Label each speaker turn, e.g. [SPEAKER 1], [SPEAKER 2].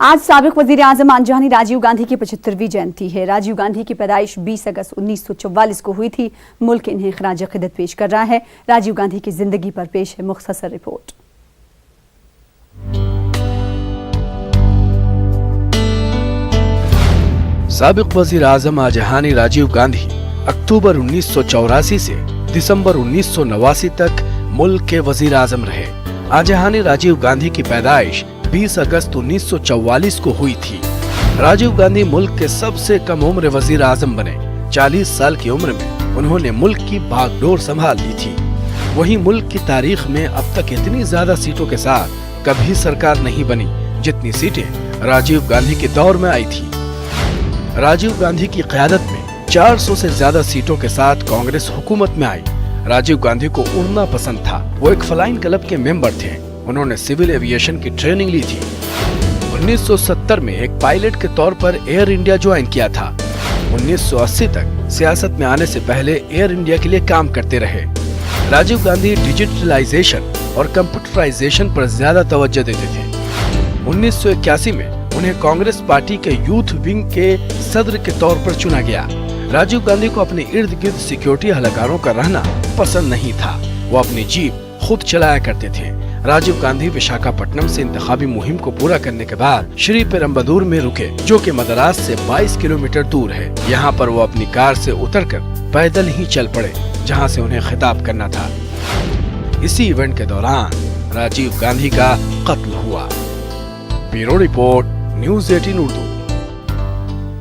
[SPEAKER 1] आज साबिक वजीर आजम आंजहानी राजीव गांधी की 75वीं जयंती है। राजीव गांधी की पैदाइश 20 अगस्त 1944 को हुई थी। मुल्क इन्हें खराज अक़ीदत पेश कर रहा है। राजीव गांधी की जिंदगी पर पेश है मुख्तसर रिपोर्ट।
[SPEAKER 2] साबिक वजीर आजम आंजहानी राजीव गांधी अक्टूबर 1984 से दिसंबर 1989 तक मुल्क के वजीर आजम रहे। आंजहानी राजीव गांधी की पैदाइश 20 अगस्त 1944 को हुई थी। राजीव गांधी मुल्क के सबसे कम उम्र वजीर आजम बने। 40 साल की उम्र में उन्होंने मुल्क की बागडोर संभाल ली थी। वहीं मुल्क की तारीख में अब तक इतनी ज्यादा सीटों के साथ कभी सरकार नहीं बनी जितनी सीटें राजीव गांधी के दौर में आई थी। राजीव गांधी की क़यादत में 400 से ज्यादा सीटों के साथ कांग्रेस हुकूमत में आई। राजीव गांधी को उड़ना पसंद था। वो एक फ्लाइंग क्लब के मेंबर थे। उन्होंने सिविल एविएशन की ट्रेनिंग ली थी। 1970 में एक पायलट के तौर पर एयर इंडिया ज्वाइन किया था। 1980 तक सियासत में आने से पहले एयर इंडिया के लिए काम करते रहे। राजीव गांधी डिजिटलाइजेशन और कंप्यूटराइजेशन पर ज्यादा तवज्जो देते थे। 1981 में उन्हें कांग्रेस पार्टी के यूथ विंग के सदर के तौर पर चुना गया। राजीव गांधी को अपने इर्द गिर्द सिक्योरिटी एहलकारों का रहना पसंद नहीं था। वो अपनी जीप खुद चलाया करते थे। राजीव गांधी विशाखापट्टनम से इंतखाबी मुहिम को पूरा करने के बाद श्री पेरम्बदूर में रुके, जो कि मद्रास से 22 किलोमीटर दूर है। यहाँ पर वो अपनी कार से उतरकर पैदल ही चल पड़े, जहाँ से उन्हें खिताब करना था। इसी इवेंट के दौरान राजीव गांधी का कत्ल हुआ। Bureau report, news 18 Urdu.